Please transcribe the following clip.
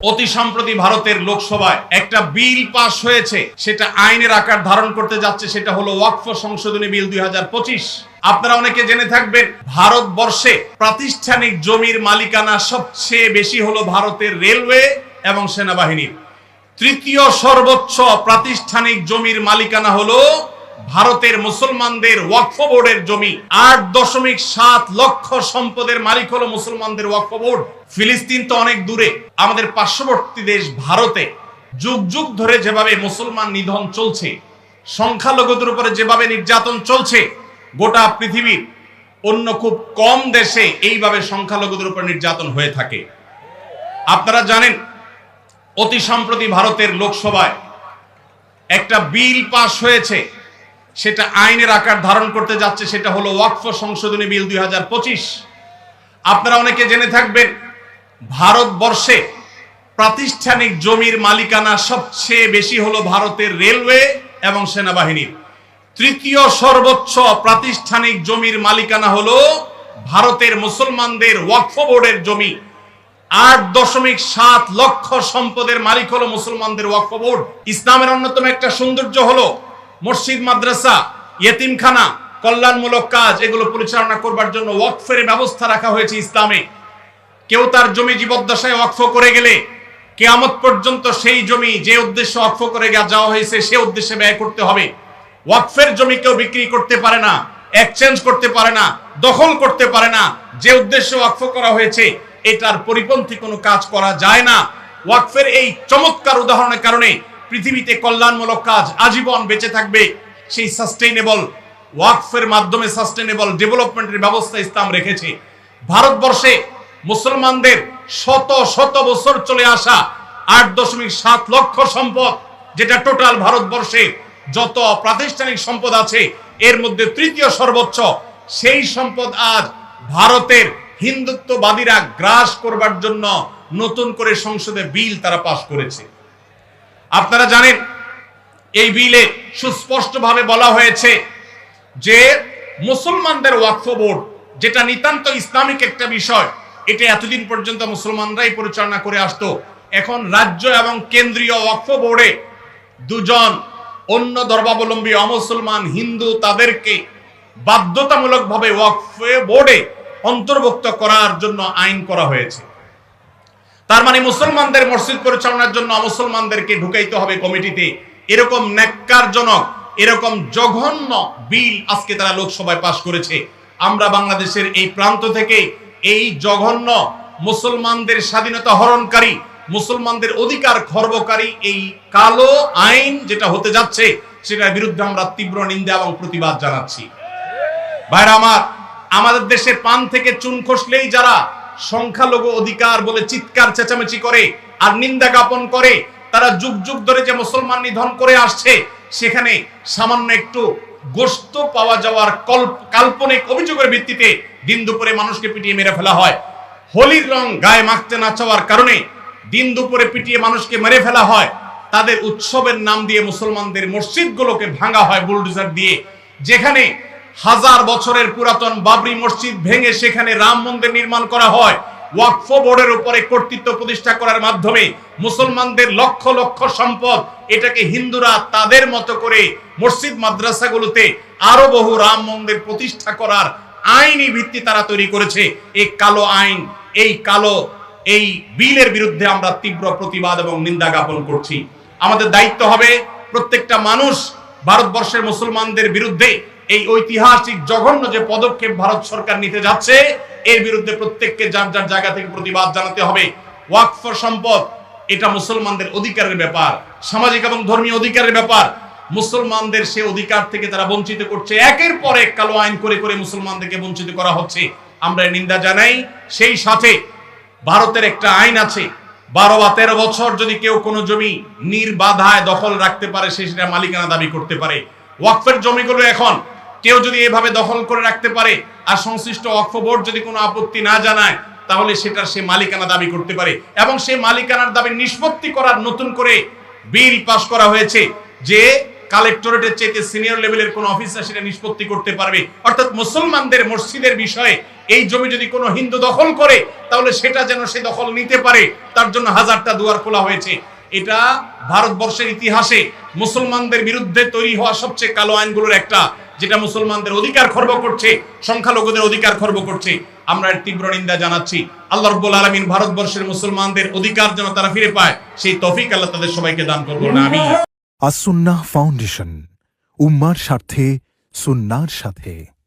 অতি সম্প্রতি ভারতের লোকসভায় একটা বিল পাস হয়েছে, সেটা আইনের আকার ধারণ করতে যাচ্ছে। সেটা হলো ওয়াকফ সংশোধনী বিল 2025। আপনারা অনেকে জেনে থাকবেন, ভারতবর্ষে প্রাতিষ্ঠানিক জমির মালিকানা সবচেয়ে বেশি হলো ভারতের রেলওয়ে এবং সেনাবাহিনীর। তৃতীয় সর্বোচ্চ প্রাতিষ্ঠানিক জমির মালিকানা হলো ভারতের মুসলমানদের ওয়াকফ বোর্ডের জমি। 8.7 লক্ষ সম্পদের মালিক হলো মুসলমানদের ওয়াকফ বোর্ড। ফিলিস্তিন তো অনেক দূরে, আমাদের পার্শ্ববর্তী দেশ ভারতে যুগ যুগ ধরে যেভাবে মুসলমান নিধন চলছে, সংখ্যালঘুদের উপরে যেভাবে নির্যাতন চলছে, গোটা পৃথিবীর অন্য খুব কম দেশে এইভাবে সংখ্যালঘুদের উপর নির্যাতন হয়ে থাকে। আপনারা জানেন, অতি সম্প্রতি ভারতের লোকসভায় একটা বিল পাস হয়েছে, সেটা আইনের আকার ধারণ করতে যাচ্ছে। সেটা হলো ওয়াকফ সংশোধনী বিল 2025। আপনারা অনেকে জেনে থাকবেন, ভারতবর্ষে প্রাতিষ্ঠানিক জমির মালিকানা সবচেয়ে বেশি হলো ভারতের রেলওয়ে এবং সেনাবাহিনীর। তৃতীয় সর্বোচ্চ প্রাতিষ্ঠানিক জমির মালিকানা হলো ভারতের মুসলমানদের ওয়াকফ বোর্ডের জমি। 8.7 লক্ষ সম্পদের মালিক হলো মুসলমানদের ওয়াকফ বোর্ড। ইসলামের অন্যতম একটা সৌন্দর্য হলো মসজিদ, মাদ্রাসা, ইয়েতিমখানা, কল্যাণমূলক কাজ, এগুলো পরিচালনা করবার জন্য ওয়াকফের ব্যবস্থা রাখা হয়েছে ইসলামে। কেউ তার জমি জীবদ্দশায় ওয়াকফ করে গেলে কিয়ামত পর্যন্ত সেই জমি যে উদ্দেশ্যে ওয়াকফ করে যাওয়া হয়েছে সে উদ্দেশ্যে ব্যয় করতে হবে। ওয়াকফের জমি কেউ বিক্রি করতে পারে না, এক্সচেঞ্জ করতে পারে না, দখল করতে পারে না। যে উদ্দেশ্যে ওয়াকফ করা হয়েছে এটার পরিপন্থী কোনো কাজ করা যায় না। ওয়াকফের এই চমৎকার উদাহরণের কারণে পৃথিবীতে কল্যাণমূলক কাজ আজীবন বেঁচে থাকবে। সেই সাস্টেইনেবল ওয়াকফের মাধ্যমে সাস্টেইনেবল ডেভেলপমেন্টের ব্যবস্থা ইসলাম রেখেছে। ভারতবর্ষে মুসলমানদের শত শত বছর চলে আসা 8.7 লক্ষ সম্পদ, যেটা টোটাল ভারতবর্ষে যত প্রাতিষ্ঠানিক সম্পদ আছে এর মধ্যে তৃতীয় সর্বোচ্চ, সেই সম্পদ আজ ভারতের হিন্দুত্ববাদীরা গ্রাস করবার জন্য নতুন করে সংসদে বিল তারা পাশ করেছে। আপনারা জানেন, এই বিলে সুস্পষ্টভাবে বলা হয়েছে যে মুসলমানদের ওয়াকফ বোর্ড, যেটা নিতান্ত ইসলামিক একটা বিষয়, এটা এতদিন পর্যন্ত মুসলমানরাই পরিচালনা করে আসতো। এখন রাজ্য এবং কেন্দ্রীয় ওয়াকফ বোর্ডে দুজন অন্য ধর্মাবলম্বী অমুসলমান হিন্দু তাদেরকে বাধ্যতামূলকভাবে ওয়াকফ বোর্ডে অন্তর্ভুক্ত করার জন্য আইন করা হয়েছে। তার মানে মুসলমানদের মসজিদ পরিচালনার জন্য মুসলমানদেরকে ঢুকাইতে হবে কমিটিতে। এরকম ন্যাক্কারজনক, এরকম জঘন্য বিল আজকে তারা লোকসভায় পাশ করেছে। আমরা বাংলাদেশের এই প্রান্ত থেকে এই জঘন্য মুসলমানদের স্বাধীনতা হরণকারী, মুসলমানদের অধিকার খর্বকারী এই কালো আইন যেটা হতে যাচ্ছে, সেটার বিরুদ্ধে আমরা তীব্র নিন্দা এবং প্রতিবাদ জানাচ্ছি। ভাইরা আমার, আমাদের দেশের পান থেকে চুন খসলেই যারা সংখ্যালঘু অধিকার বলে চিৎকার চেঁচামেচি করে আর নিন্দা জ্ঞাপন করে, তারা যুগ যুগ ধরে যে মুসলমান নিধন করে আসছে, সেখানে সামান্য একটু গোশত পাওয়া যাওয়ার কাল্পনিক অভিযোগের ভিত্তিতে দিন দুপুরে মানুষকে পিটিয়ে মেরে ফেলা হয়। হোলির রং গায়ে মাখতে না চাওয়ার কারণে দিন দুপুরে পিটিয়ে মানুষকে মেরে ফেলা হয়। তাদের উৎসবের নাম দিয়ে মুসলমানদের মসজিদগুলোকে ভাঙা হয় বুলডোজার দিয়ে। যেখানে 1000 বছরের পুরাতন বাবরি মসজিদ ভেঙে সেখানে রাম মন্দির নির্মাণ করা হয়। ওয়াকফ বোর্ডের উপরে কর্তৃত্ব প্রতিষ্ঠা করার মাধ্যমে মুসলমানদের লক্ষ লক্ষ সম্পদ, এটাকে হিন্দুরা তাদের মতো করে মসজিদ মাদ্রাসাগুলোতে আরো বহু রাম মন্দির প্রতিষ্ঠা করার আইনি ভিত্তি তারা তৈরি করেছে। এই কালো আইন, এই বিলের বিরুদ্ধে আমরা তীব্র প্রতিবাদ এবং নিন্দা জ্ঞাপন করছি। আমাদের দায়িত্ব হবে প্রত্যেকটা মানুষ ভারতবর্ষের মুসলমানদের বিরুদ্ধে এই ঐতিহাসিক জঘন্য যে পদক্ষেপ ভারত সরকার নিতে যাচ্ছে, এর বিরুদ্ধে প্রত্যেককে যার যার জায়গা থেকে প্রতিবাদ জানাতে হবে। ওয়াকফ সম্পদ এটা মুসলমানদের অধিকারের ব্যাপার, সামাজিক এবং ধর্মীয় অধিকারের ব্যাপার। মুসলমানদের সে অধিকার থেকে তারা বঞ্চিত করছে। একের পর এক কালো আইন করে করে মুসলমানদেরকে বঞ্চিত করা হচ্ছে। আমরা নিন্দা জানাই। সেই সাথে ভারতের একটা আইন আছে, 12 বা 13 বছর যদি কেউ কোনো জমি নির্বাধায় দখল রাখতে পারে, সে সেটা মালিকানা দাবি করতে পারে। ওয়াকফের জমিগুলো এখন কেউ যদি এভাবে দখল করে রাখতে পারে আর সংশ্লিষ্ট ওয়াকফ বোর্ড যদি কোনো আপত্তি না জানায়, তাহলে সেটার সে মালিকানা দাবি করতে পারে। এবং সেই মালিকানার দাবি নিষ্পত্তি করার নতুন করে বিল পাস করা হয়েছে, যে কালেক্টরেটের চাইতে সিনিয়র লেভেলের কোন অফিসার সেটা নিষ্পত্তি করতে পারবে। অর্থাৎ মুসলমানদের মসজিদের বিষয়ে এই জমি যদি কোনো হিন্দু দখল করে তাহলে সেটা যেন সে দখল নিতে পারে, তার জন্য হাজারটা দুয়ার খোলা হয়েছে। এটা ভারতবর্ষের ইতিহাসে মুসলমানদের বিরুদ্ধে তৈরি হওয়া সবচেয়ে কালো আইনগুলোর একটা, যেটা মুসলমানদের অধিকার খর্ব করছে, সংখ্যালঘুদের অধিকার খর্ব করছে। আমরা এর তীব্র নিন্দা জানাচ্ছি। আল্লাহ রাব্বুল আলামিন ভারতবর্ষের মুসলমানদের অধিকার যেন তারা ফিরে পায়, সেই তৌফিক আল্লাহ তাদের সবাইকে দান করুন, আমিন। আস-সুন্নাহ ফাউন্ডেশন, উম্মার স্বার্থে সুন্নাহর সাথে।